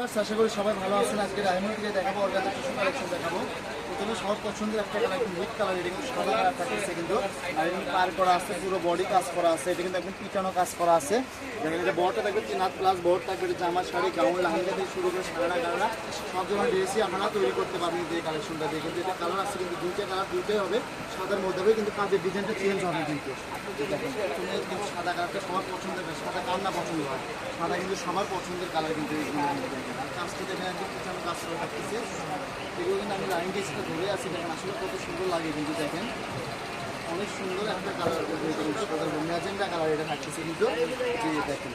আশা করি সবাই ভালো আছেন। আজকে ডায়মন্ড থেকে দেখাবো অর্গানজা টিস্যু কালেকশন দেখাবো। প্রথমে সবার পছন্দের একটা কালার কিন্তু হুইট কালার, এটা কিন্তু সাদা কালার থাকছে কিন্তু আর এটা পার করা আছে, পুরো বডি কাজ করা আছে, এটা কিন্তু একদম পিটানো কাজ করা আছে। দেখেন এটা বড়টা থাকবে 3 হাত প্লাস, বড় থাকবে এটা জামা শাড়ি গাউন লাহাঙ্গা থেকে শুরু করে সারা গাড়া সব ধরনের ড্রেসই আপনারা তৈরি করতে পারবেন এই কালেকশনটা দিয়ে। কিন্তু এটা কালার আছে কিন্তু দুইটা কালার, দুইটাই হবে সাদার মধ্যে হবে, কিন্তু কাজের ডিজাইনটা চেঞ্জ হবে কিন্তু। দেখেন প্রথমে কিন্তু সাদা কালারটা সবার পছন্দের, সাদা কার না পছন্দ হয়, সাদা কিন্তু সবার পছন্দের কালার কিন্তু এইগুলো দেখেন। আর কাজটা দেখেন একদম পিছনে কাজ করে থাকতেছে, এগুলো কিন্তু আমি লাইন গেজটা ধরে আছি। দেখেন আসলে কত সুন্দর লাগে কিন্তু, দেখেন অনেক সুন্দর একটা কালার, ম্যাজেন্ডা কালার এটা থাকতেছে কিন্তু দেখেন।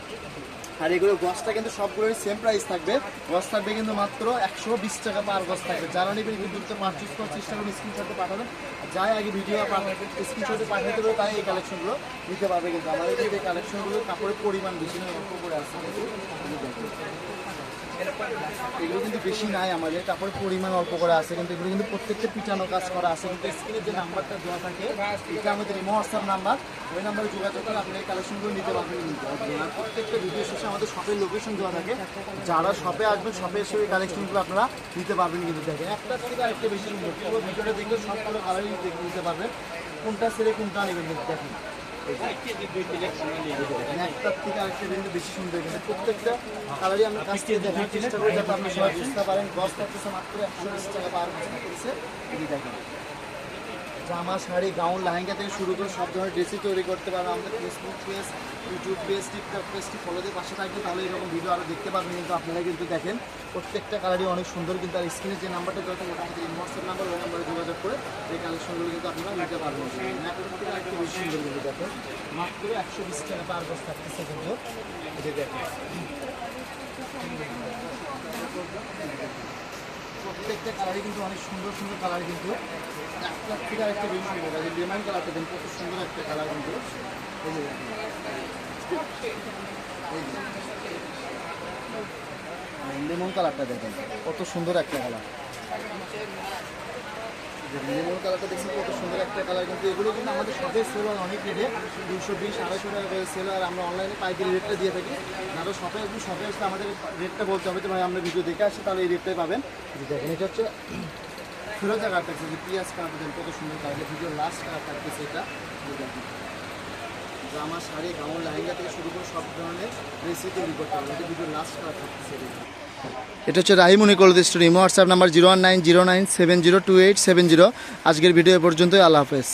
আর এগুলো গছটা কিন্তু সবগুলোরই সেম প্রাইস থাকবে, গছ থাকবে কিন্তু মাত্র 120 টাকা পার গছ থাকবে। যারা নেবেন কিন্তু পারচেস করার চেষ্টা করবেন, স্ক্রিনশটে পাঠাবেন, যাই আগে ভিডিও স্ক্রিনশটে পাঠাতে পারবে তাই এই কালেকশনগুলো নিতে পারবে। কিন্তু আমাদের এই কালেকশনগুলো কাপড়ের পরিমাণ বেশি নয়, অল্প করে আছে এগুলো কিন্তু বেশি নাই, আমাদের কাপড়ের পরিমাণ অল্প করে আছে কিন্তু এগুলো কিন্তু প্রত্যেকটা পিটানো কাজ করা আছে। কিন্তু স্ক্রিনের যে নাম্বারটা দেওয়া থাকে এটা আমাদের হোয়াটসঅ্যাপ নাম্বার, ওই নাম্বারে যোগাযোগ করে আপনি এই কালেকশনগুলো নিতে পারবেন। আর প্রত্যেকটা ভিডিও শেষে আমাদের শপের লোকেশন দেওয়া থাকে, যারা শপে আসবেন শপে এসে ওই কালেকশনগুলো আপনারা নিতে পারবেন। কিন্তু দেখেন একটা থেকে আরেকটা বেশি সুন্দর, পুরো ভিডিওটা দেখলে সবগুলো কালারই নিতে পারবেন, কোনটা ছেড়ে কোনটা নেবেন। কিন্তু দেখেন একটার থেকে আরেকটা কিন্তু বেশি সুন্দর, কিন্তু প্রত্যেকটা কালারই আমরা কাছ থেকে দেখার চেষ্টা করি যাতে আপনি সবাই বুঝতে পারেন। গছ থাকতেছে মাত্র 120 টাকা পার গছ থাকতেছে। এটি দেখেন জামা শাড়ি গাউন লাহেঙ্গা থেকে শুরু করে সব ধরনের ড্রেসই তৈরি করতে পারবেন। আমাদের Facebook page, YouTube page, TikTok পেজটি ফলো দিয়ে পাশে থাকবে, তাহলে এরকম ভিডিও আরও দেখতে পারবেন। কিন্তু আপনারা কিন্তু দেখেন প্রত্যেকটা কালারই অনেক সুন্দর। কিন্তু আর স্ক্রিনে যে নাম্বারটা দেওয়া থাকে ওটা আমাদের হোয়াটসঅ্যাপ নাম্বার, ওই নাম্বারে যোগাযোগ করে এই কালেকশনগুলো কিন্তু আপনারা নিতে পারবেন। একটু বেশি সুন্দর কিন্তু দেখেন মাত্র 120 টাকা পার গছ থাকতেছে কিন্তু এটা দেখেন। প্রত্যেকটা কালারই কিন্তু অনেক সুন্দর সুন্দর কালার, কিন্তু একটার থেকে আরেকটা বেশি সুন্দর। লেমন কালারটা দেন কত সুন্দর একটা কালার কিন্তু লেমন কালারটা দেখেন কত সুন্দর একটা কালার। লেমন কালারটা দেখছি কত সুন্দর একটা কালার। কিন্তু এগুলো কিন্তু আমাদের শপে সেল হয় অনেক রেটে, 220-250 টাকা করে সেল হয়। আর আমরা অনলাইনে পাইকারি রেটটা দিয়ে থাকি। না শপে একদম শপে আসলে আমাদের রেটটা বলতে হবে যে ভাই আমরা ভিডিও দেখে আসি, তাহলে এই রেটটাই পাবেন। দেখেন এটা হচ্ছে ফিরোজা কালার থাকছে, যে পিঁয়াজ কালার দেন কত সুন্দর কালার, ভিডিও লাস্ট কালার থাকতেছে এটা। জামা শাড়ি গাউন লাহেঙ্গা থেকে শুরু করে সব ধরনের ড্রেসই তৈরি করতে হবে, এটা ভিডিও লাস্ট কালার থাকতেছে। এটা হচ্ছে রাহিমুনি ক্লথ স্টোর, হোয়াটসঅ্যাপ নাম্বার 01909702870। আজকের ভিডিও পর্যন্তই, আল্লাহ হাফেজ।